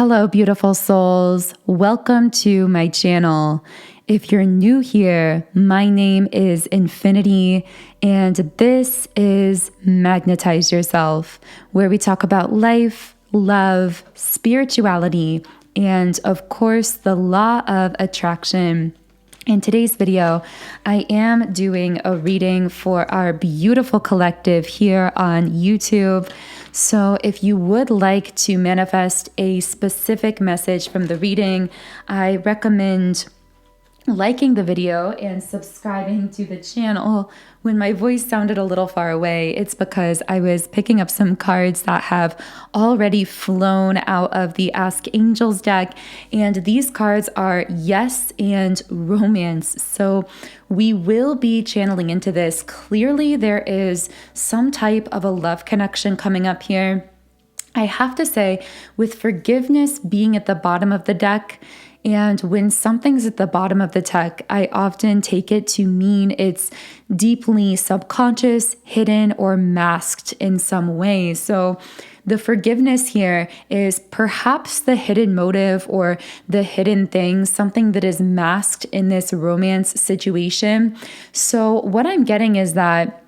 Hello, beautiful souls. Welcome to my channel. If you're new here, my name is Infinity, and this is Magnetize Yourself, where we talk about life, love, spirituality, and of course, the law of attraction. In today's video, I am doing a reading for our beautiful collective here on YouTube. So if you would like to manifest a specific message from the reading, I recommend liking the video and subscribing to the channel. When my voice sounded a little far away, it's because I was picking up some cards that have already flown out of the Ask Angels deck, and these cards are yes and romance. So we will be channeling into this. Clearly there is some type of a love connection coming up here. I have to say, with forgiveness being at the bottom of the deck, and when something's at the bottom of the deck, I often take it to mean it's deeply subconscious, hidden, or masked in some way. So the forgiveness here is perhaps the hidden motive or the hidden thing, something that is masked in this romance situation. So what I'm getting is that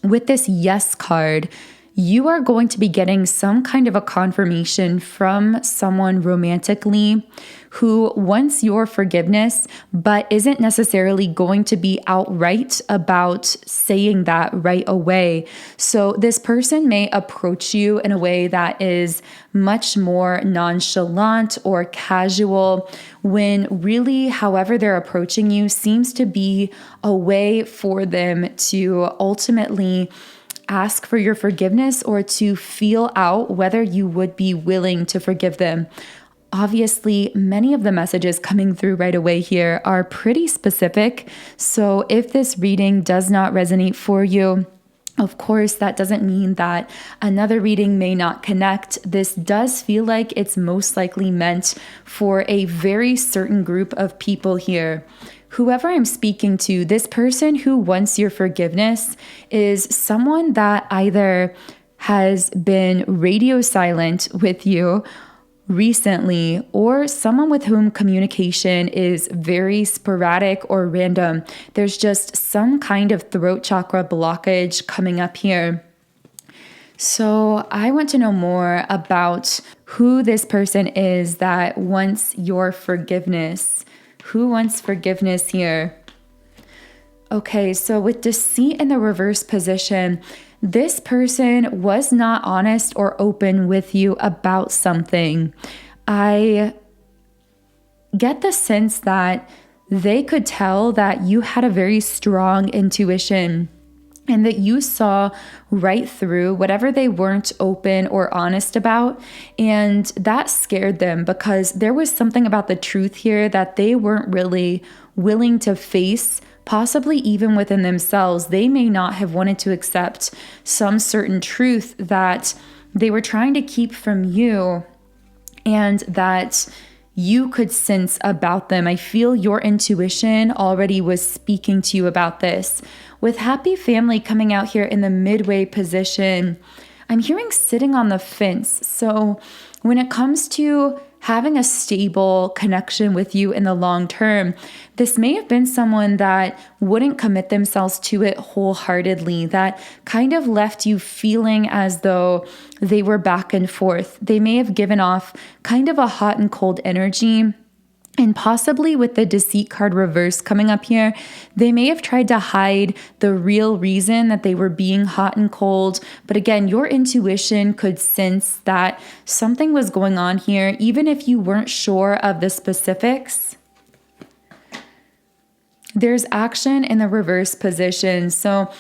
with this yes card, you are going to be getting some kind of a confirmation from someone romantically who wants your forgiveness, but isn't necessarily going to be outright about saying that right away. So this person may approach you in a way that is much more nonchalant or casual, when really, however they're approaching you seems to be a way for them to ultimately ask for your forgiveness or to feel out whether you would be willing to forgive them. Obviously, many of the messages coming through right away here are pretty specific. So if this reading does not resonate for you, of course, that doesn't mean that another reading may not connect. This does feel like it's most likely meant for a very certain group of people here. Whoever I'm speaking to, this person who wants your forgiveness is someone that either has been radio silent with you recently, or someone with whom communication is very sporadic or random. There's just some kind of throat chakra blockage coming up here. So I want to know more about who this person is that wants your forgiveness. Who wants forgiveness here? Okay, so with deceit in the reverse position, this person was not honest or open with you about something. I get the sense that they could tell that you had a very strong intuition and that you saw right through whatever they weren't open or honest about. And that scared them because there was something about the truth here that they weren't really willing to face. Possibly even within themselves, they may not have wanted to accept some certain truth that they were trying to keep from you and that you could sense about them. I feel your intuition already was speaking to you about this. With happy family coming out here in the midway position, I'm hearing sitting on the fence. So when it comes to having a stable connection with you in the long term, this may have been someone that wouldn't commit themselves to it wholeheartedly, that kind of left you feeling as though they were back and forth. They may have given off kind of a hot and cold energy. And possibly with the deceit card reverse coming up here, they may have tried to hide the real reason that they were being hot and cold. But again, your intuition could sense that something was going on here, even if you weren't sure of the specifics. There's action in the reverse position. So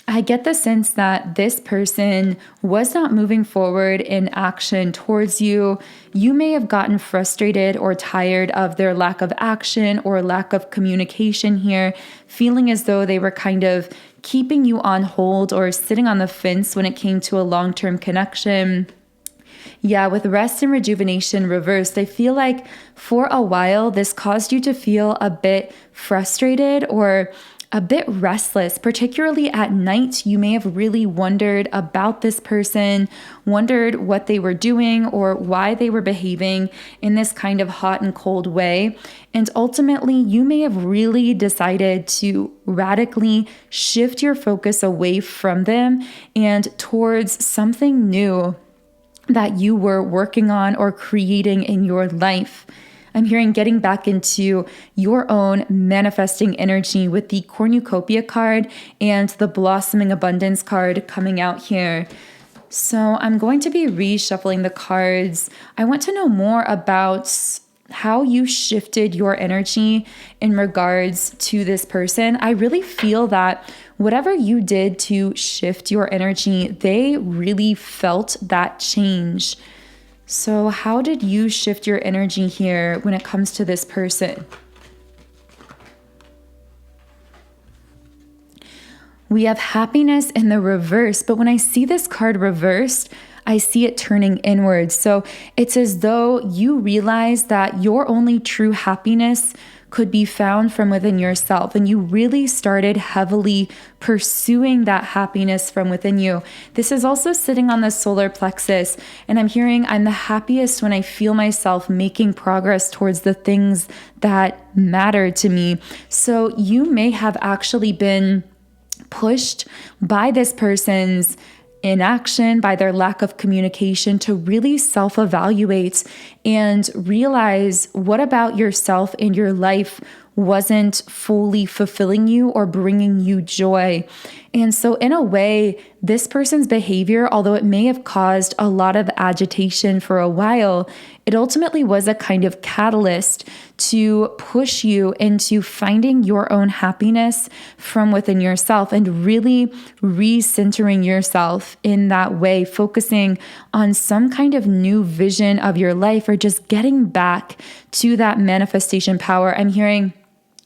I get the sense that this person was not moving forward in action towards you. You may have gotten frustrated or tired of their lack of action or lack of communication here, feeling as though they were kind of keeping you on hold or sitting on the fence when it came to a long-term connection. Yeah, with rest and rejuvenation reversed, I feel like for a while this caused you to feel a bit frustrated or a bit restless, particularly at night. You may have really wondered about this person, wondered what they were doing or why they were behaving in this kind of hot and cold way. And ultimately, you may have really decided to radically shift your focus away from them and towards something new that you were working on or creating in your life. I'm hearing getting back into your own manifesting energy with the cornucopia card and the blossoming abundance card coming out here. So I'm going to be reshuffling the cards. I want to know more about how you shifted your energy in regards to this person. I really feel that whatever you did to shift your energy, they really felt that change. So how did you shift your energy here when it comes to this person? We have happiness in the reverse, but when I see this card reversed, I see it turning inwards. So it's as though you realize that your only true happiness could be found from within yourself. And you really started heavily pursuing that happiness from within you. This is also sitting on the solar plexus. And I'm hearing I'm the happiest when I feel myself making progress towards the things that matter to me. So you may have actually been pushed by this person's inaction, by their lack of communication, to really self-evaluate and realize what about yourself and your life wasn't fully fulfilling you or bringing you joy. And so in a way, this person's behavior, although it may have caused a lot of agitation for a while, it ultimately was a kind of catalyst to push you into finding your own happiness from within yourself and really recentering yourself in that way, focusing on some kind of new vision of your life or just getting back to that manifestation power. I'm hearing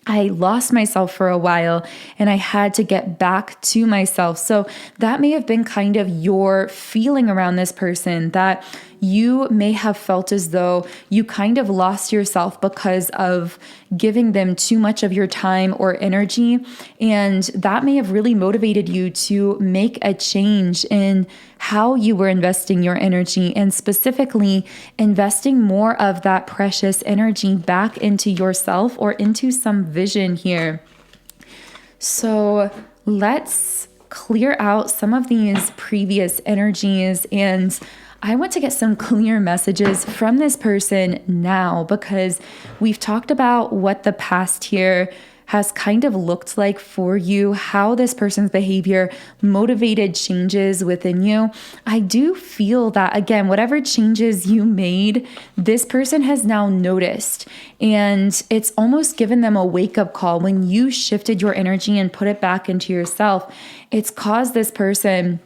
I lost myself for a while and I had to get back to myself. So that may have been kind of your feeling around this person, that you may have felt as though you kind of lost yourself because of giving them too much of your time or energy. And that may have really motivated you to make a change in how you were investing your energy, and specifically investing more of that precious energy back into yourself or into some vision here. So let's clear out some of these previous energies, and I want to get some clear messages from this person now, because we've talked about what the past here has kind of looked like for you, how this person's behavior motivated changes within you. I do feel that, again, whatever changes you made, this person has now noticed, and it's almost given them a wake-up call. When you shifted your energy and put it back into yourself, it's caused this person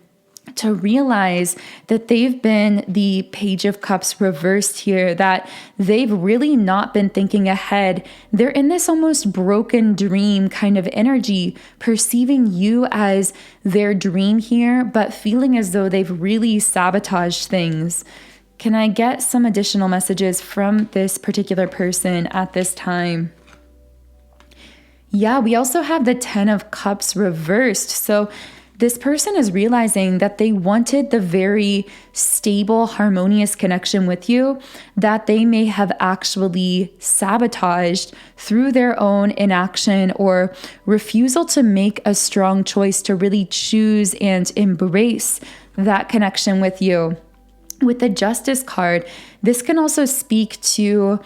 to realize that they've been the Page of Cups reversed here, that they've really not been thinking ahead. They're in this almost broken dream kind of energy, perceiving you as their dream here, but feeling as though they've really sabotaged things. Can I get some additional messages from this particular person at this time? Yeah, we also have the Ten of Cups reversed. So this person is realizing that they wanted the very stable, harmonious connection with you that they may have actually sabotaged through their own inaction or refusal to make a strong choice to really choose and embrace that connection with you. With the Justice card, this can also speak to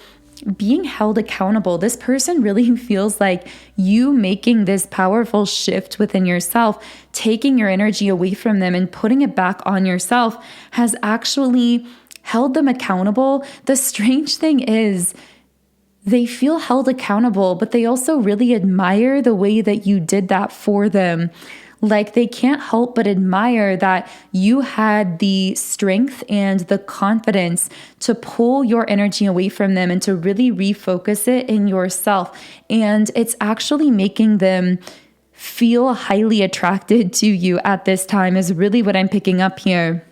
being held accountable. This person really feels like you making this powerful shift within yourself, taking your energy away from them and putting it back on yourself, has actually held them accountable. The strange thing is, they feel held accountable, but they also really admire the way that you did that for them. Like, they can't help but admire that you had the strength and the confidence to pull your energy away from them and to really refocus it in yourself. And it's actually making them feel highly attracted to you at this time, is really what I'm picking up here.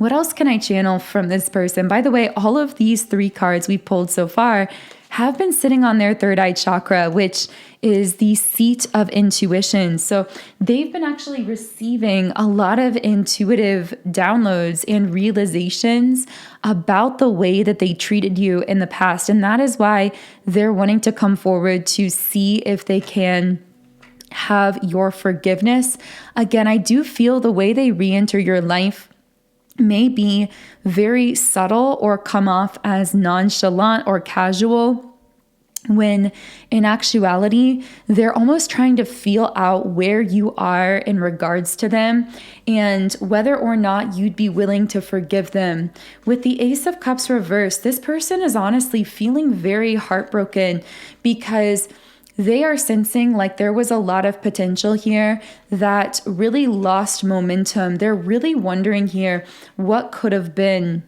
What else can I channel from this person? By the way, all of these 3 cards we've pulled so far have been sitting on their third eye chakra, which is the seat of intuition. So they've been actually receiving a lot of intuitive downloads and realizations about the way that they treated you in the past. And that is why they're wanting to come forward to see if they can have your forgiveness. Again, I do feel the way they re-enter your life may be very subtle or come off as nonchalant or casual, when in actuality, they're almost trying to feel out where you are in regards to them and whether or not you'd be willing to forgive them. With the Ace of Cups reversed, this person is honestly feeling very heartbroken because they are sensing like there was a lot of potential here that really lost momentum. They're really wondering here what could have been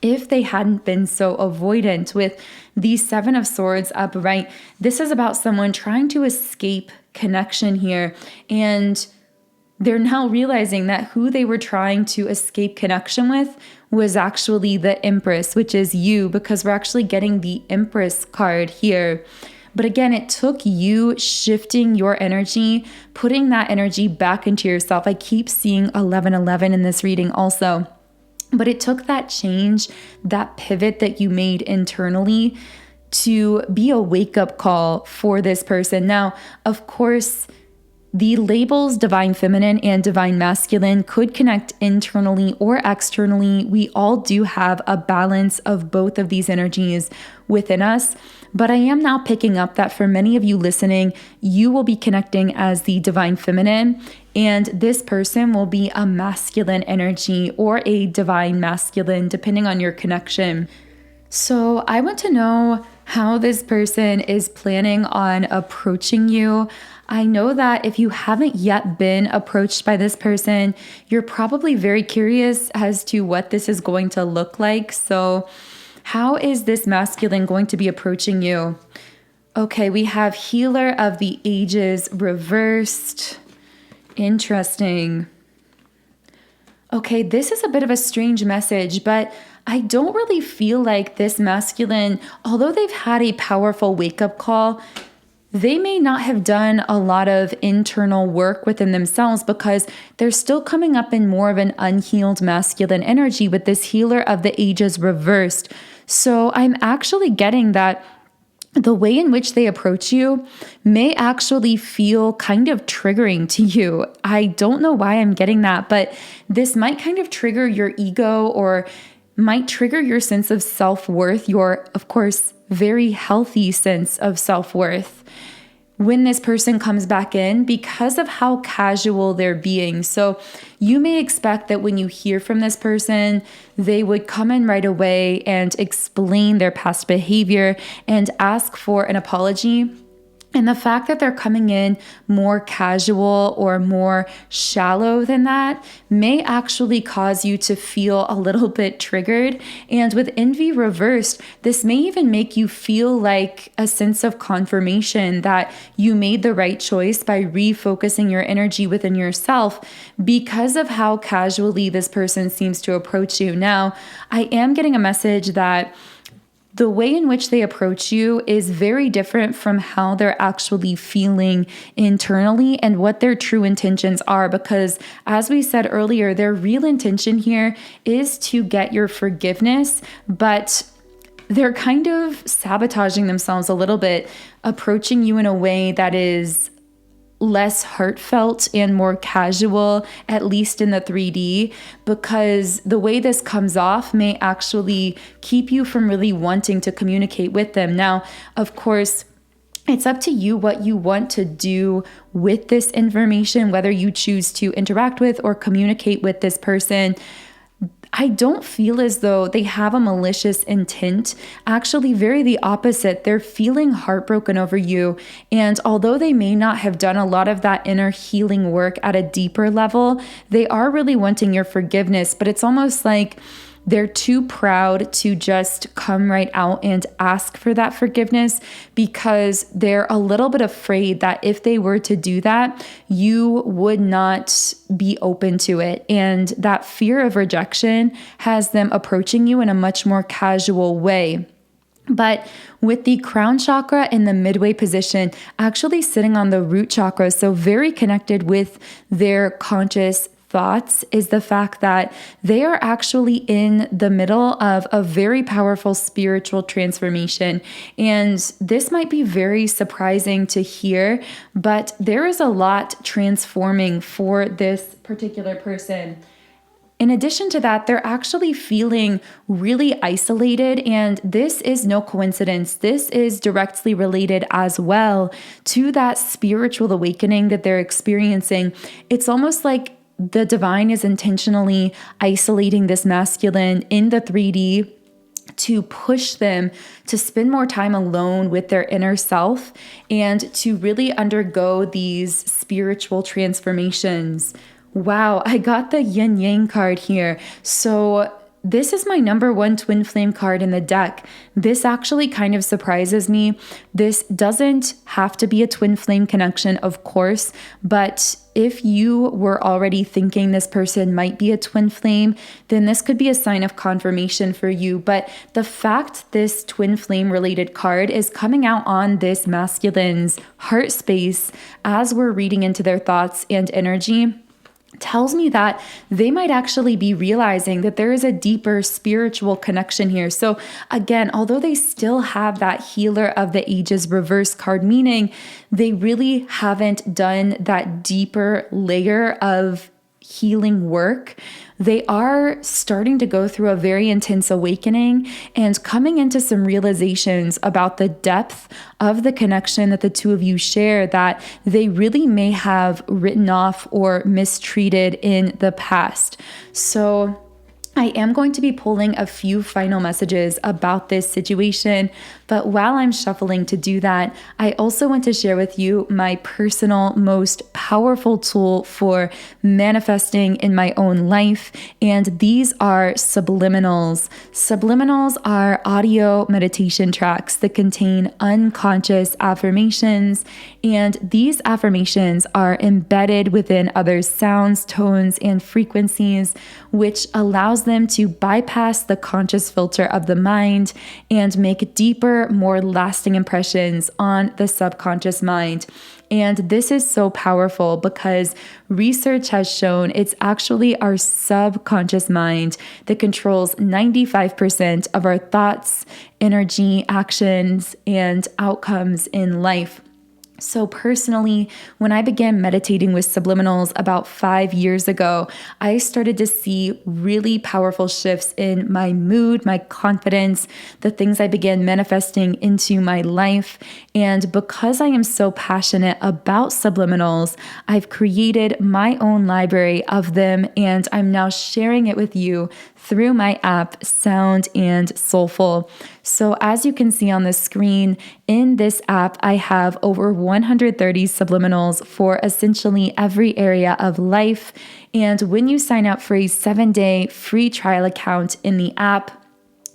if they hadn't been so avoidant. With the 7 of Swords upright, this is about someone trying to escape connection here. And they're now realizing that who they were trying to escape connection with was actually the Empress, which is you, because we're actually getting the Empress card here. But again, it took you shifting your energy, putting that energy back into yourself. I keep seeing 1111 in this reading also. But it took that change, that pivot that you made internally to be a wake-up call for this person. Now, of course, the labels divine feminine and divine masculine could connect internally or externally. We all do have a balance of both of these energies within us. But I am now picking up that for many of you listening, you will be connecting as the divine feminine, and this person will be a masculine energy or a divine masculine, depending on your connection. So I want to know how this person is planning on approaching you. I know that if you haven't yet been approached by this person, you're probably very curious as to what this is going to look like. So how is this masculine going to be approaching you? Okay, we have Healer of the Ages reversed. Interesting. Okay, this is a bit of a strange message, but I don't really feel like this masculine, although they've had a powerful wake-up call, they may not have done a lot of internal work within themselves because they're still coming up in more of an unhealed masculine energy with this Healer of the Ages reversed. So I'm actually getting that the way in which they approach you may actually feel kind of triggering to you. I don't know why I'm getting that, but this might kind of trigger your ego or might trigger your sense of self-worth, your, of course, very healthy sense of self-worth when this person comes back in because of how casual they're being. So you may expect that when you hear from this person, they would come in right away and explain their past behavior and ask for an apology. And the fact that they're coming in more casual or more shallow than that may actually cause you to feel a little bit triggered. And with envy reversed, this may even make you feel like a sense of confirmation that you made the right choice by refocusing your energy within yourself because of how casually this person seems to approach you. Now, I am getting a message that the way in which they approach you is very different from how they're actually feeling internally and what their true intentions are. Because as we said earlier, their real intention here is to get your forgiveness, but they're kind of sabotaging themselves a little bit, approaching you in a way that is less heartfelt and more casual, at least in the 3D, because the way this comes off may actually keep you from really wanting to communicate with them. Now, of course, it's up to you what you want to do with this information, whether you choose to interact with or communicate with this person. I don't feel as though they have a malicious intent. Actually, very the opposite. They're feeling heartbroken over you. And although they may not have done a lot of that inner healing work at a deeper level, they are really wanting your forgiveness. But it's almost like they're too proud to just come right out and ask for that forgiveness because they're a little bit afraid that if they were to do that, you would not be open to it. And that fear of rejection has them approaching you in a much more casual way. But with the crown chakra in the midway position, actually sitting on the root chakra, so very connected with their conscious thoughts, is the fact that they are actually in the middle of a very powerful spiritual transformation. And this might be very surprising to hear, but there is a lot transforming for this particular person. In addition to that, they're actually feeling really isolated, and this is no coincidence. This is directly related as well to that spiritual awakening that they're experiencing. It's almost like the divine is intentionally isolating this masculine in the 3D to push them to spend more time alone with their inner self and to really undergo these spiritual transformations. Wow, I got the yin yang card here. So this is my number one twin flame card in the deck. This actually kind of surprises me. This doesn't have to be a twin flame connection, of course, but if you were already thinking this person might be a twin flame, then this could be a sign of confirmation for you. But the fact this twin flame related card is coming out on this masculine's heart space as we're reading into their thoughts and energy tells me that they might actually be realizing that there is a deeper spiritual connection here. So again, although they still have that healer of the ages reverse card, meaning they really haven't done that deeper layer of healing work, they are starting to go through a very intense awakening and coming into some realizations about the depth of the connection that the two of you share that they really may have written off or mistreated in the past. So I am going to be pulling a few final messages about this situation, but while I'm shuffling to do that, I also want to share with you my personal, most powerful tool for manifesting in my own life, and these are subliminals. Subliminals are audio meditation tracks that contain unconscious affirmations, and these affirmations are embedded within others' sounds, tones, and frequencies, which allows them to bypass the conscious filter of the mind and make deeper, more lasting impressions on the subconscious mind. And this is so powerful because research has shown it's actually our subconscious mind that controls 95% of our thoughts, energy, actions, and outcomes in life. So personally, when I began meditating with subliminals about 5 years ago, I started to see really powerful shifts in my mood, my confidence, the things I began manifesting into my life. And because I am so passionate about subliminals, I've created my own library of them, and I'm now sharing it with you through my app, Sound and Soulful. So as you can see on the screen, in this app, I have over 130 subliminals for essentially every area of life. And when you sign up for a 7-day free trial account in the app,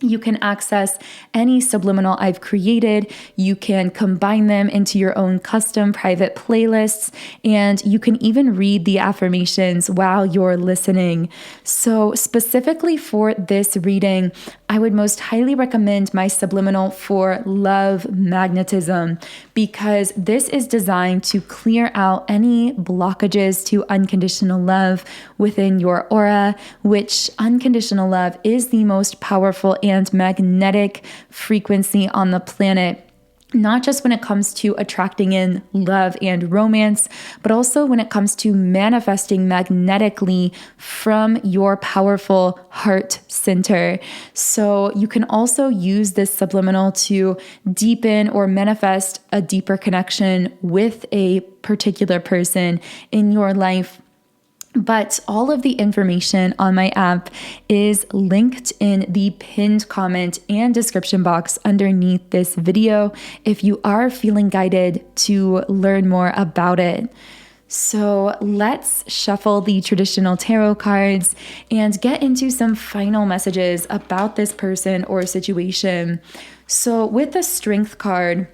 you can access any subliminal I've created. You can combine them into your own custom private playlists, and you can even read the affirmations while you're listening. So specifically for this reading, I would most highly recommend my subliminal for love magnetism, because this is designed to clear out any blockages to unconditional love within your aura, which unconditional love is the most powerful and magnetic frequency on the planet. Not just when it comes to attracting in love and romance, but also when it comes to manifesting magnetically from your powerful heart center. So you can also use this subliminal to deepen or manifest a deeper connection with a particular person in your life. But all of the information on my app is linked in the pinned comment and description box underneath this video if you are feeling guided to learn more about it. So let's shuffle the traditional tarot cards and get into some final messages about this person or situation. So with the Strength card,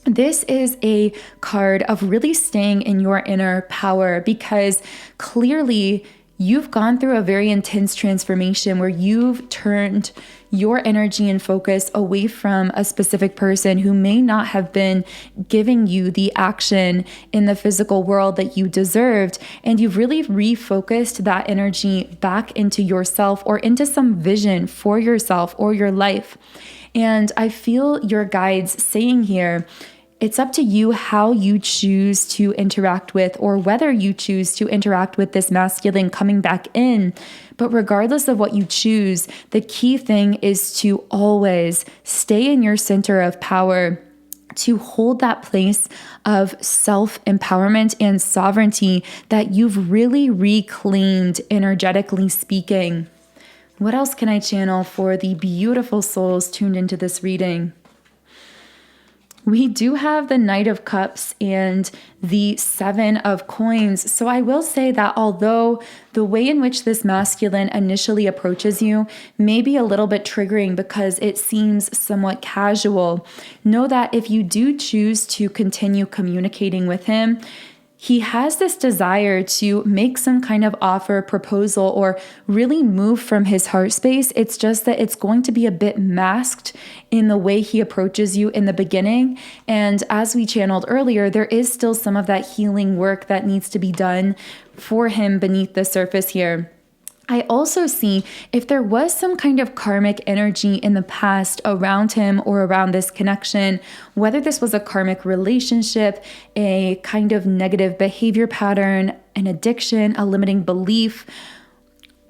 this is a card of really staying in your inner power, because clearly you've gone through a very intense transformation where you've turned your energy and focus away from a specific person who may not have been giving you the action in the physical world that you deserved. And you've really refocused that energy back into yourself or into some vision for yourself or your life. And I feel your guides saying here, it's up to you how you choose to interact with, or whether you choose to interact with this masculine coming back in. But regardless of what you choose, the key thing is to always stay in your center of power, to hold that place of self-empowerment and sovereignty that you've really reclaimed, energetically speaking. What else can I channel for the beautiful souls tuned into this reading? We do have the Knight of Cups and the Seven of Coins. So I will say that although the way in which this masculine initially approaches you may be a little bit triggering because it seems somewhat casual, know that if you do choose to continue communicating with him, he has this desire to make some kind of offer, proposal, or really move from his heart space. It's just that it's going to be a bit masked in the way he approaches you in the beginning. And as we channeled earlier, there is still some of that healing work that needs to be done for him beneath the surface here. I also see if there was some kind of karmic energy in the past around him or around this connection, whether this was a karmic relationship, a kind of negative behavior pattern, an addiction, a limiting belief,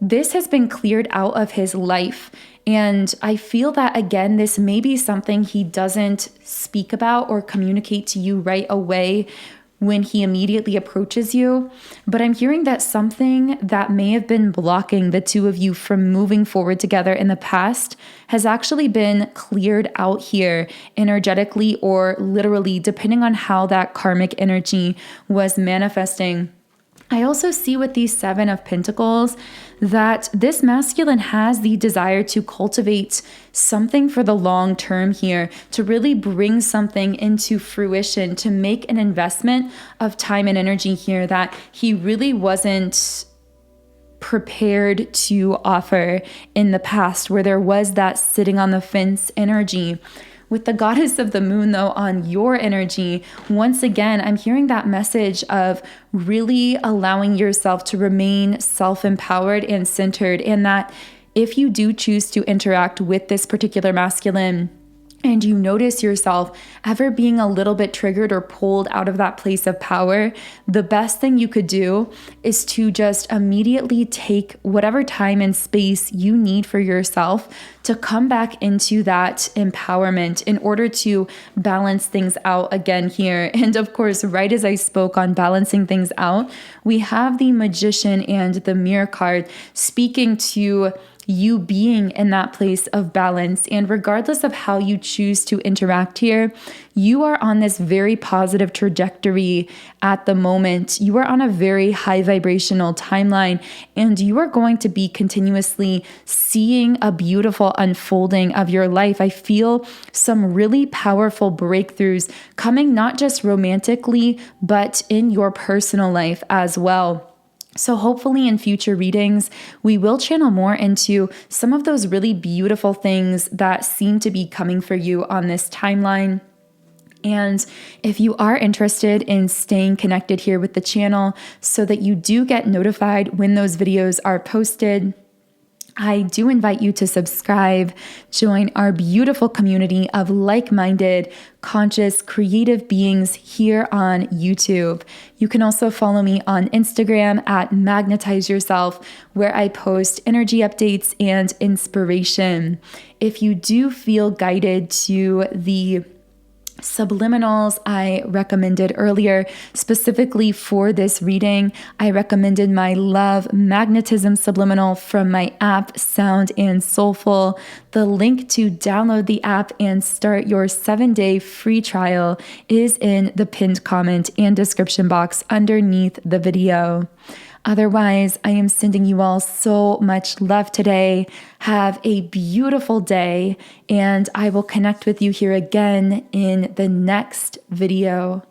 this has been cleared out of his life. And I feel that, again, this may be something he doesn't speak about or communicate to you right away when he immediately approaches you. But I'm hearing that something that may have been blocking the two of you from moving forward together in the past has actually been cleared out here energetically or literally, depending on how that karmic energy was manifesting. I also see with these Seven of Pentacles that this masculine has the desire to cultivate something for the long term here, to really bring something into fruition, to make an investment of time and energy here that he really wasn't prepared to offer in the past, where there was that sitting on the fence energy. With the Goddess of the Moon, though, on your energy, once again, I'm hearing that message of really allowing yourself to remain self-empowered and centered, and that if you do choose to interact with this particular masculine, and you notice yourself ever being a little bit triggered or pulled out of that place of power, the best thing you could do is to just immediately take whatever time and space you need for yourself to come back into that empowerment in order to balance things out again here. And of course, right as I spoke on balancing things out, we have the Magician and the Mirror card speaking to you being in that place of balance. And regardless of how you choose to interact here, you are on this very positive trajectory at the moment. You are on a very high vibrational timeline, and you are going to be continuously seeing a beautiful unfolding of your life. I feel some really powerful breakthroughs coming, not just romantically, but in your personal life as well. So hopefully in future readings, we will channel more into some of those really beautiful things that seem to be coming for you on this timeline. And if you are interested in staying connected here with the channel so that you do get notified when those videos are posted, I do invite you to subscribe, join our beautiful community of like-minded, conscious, creative beings here on YouTube. You can also follow me on Instagram at Magnetize Yourself, where I post energy updates and inspiration. If you do feel guided to the Subliminals I recommended earlier. Specifically for this reading, I recommended my Love Magnetism Subliminal from my app Sound and Soulful. The link to download the app and start your 7-day free trial is in the pinned comment and description box underneath the video. Otherwise, I am sending you all so much love today. Have a beautiful day, and I will connect with you here again in the next video.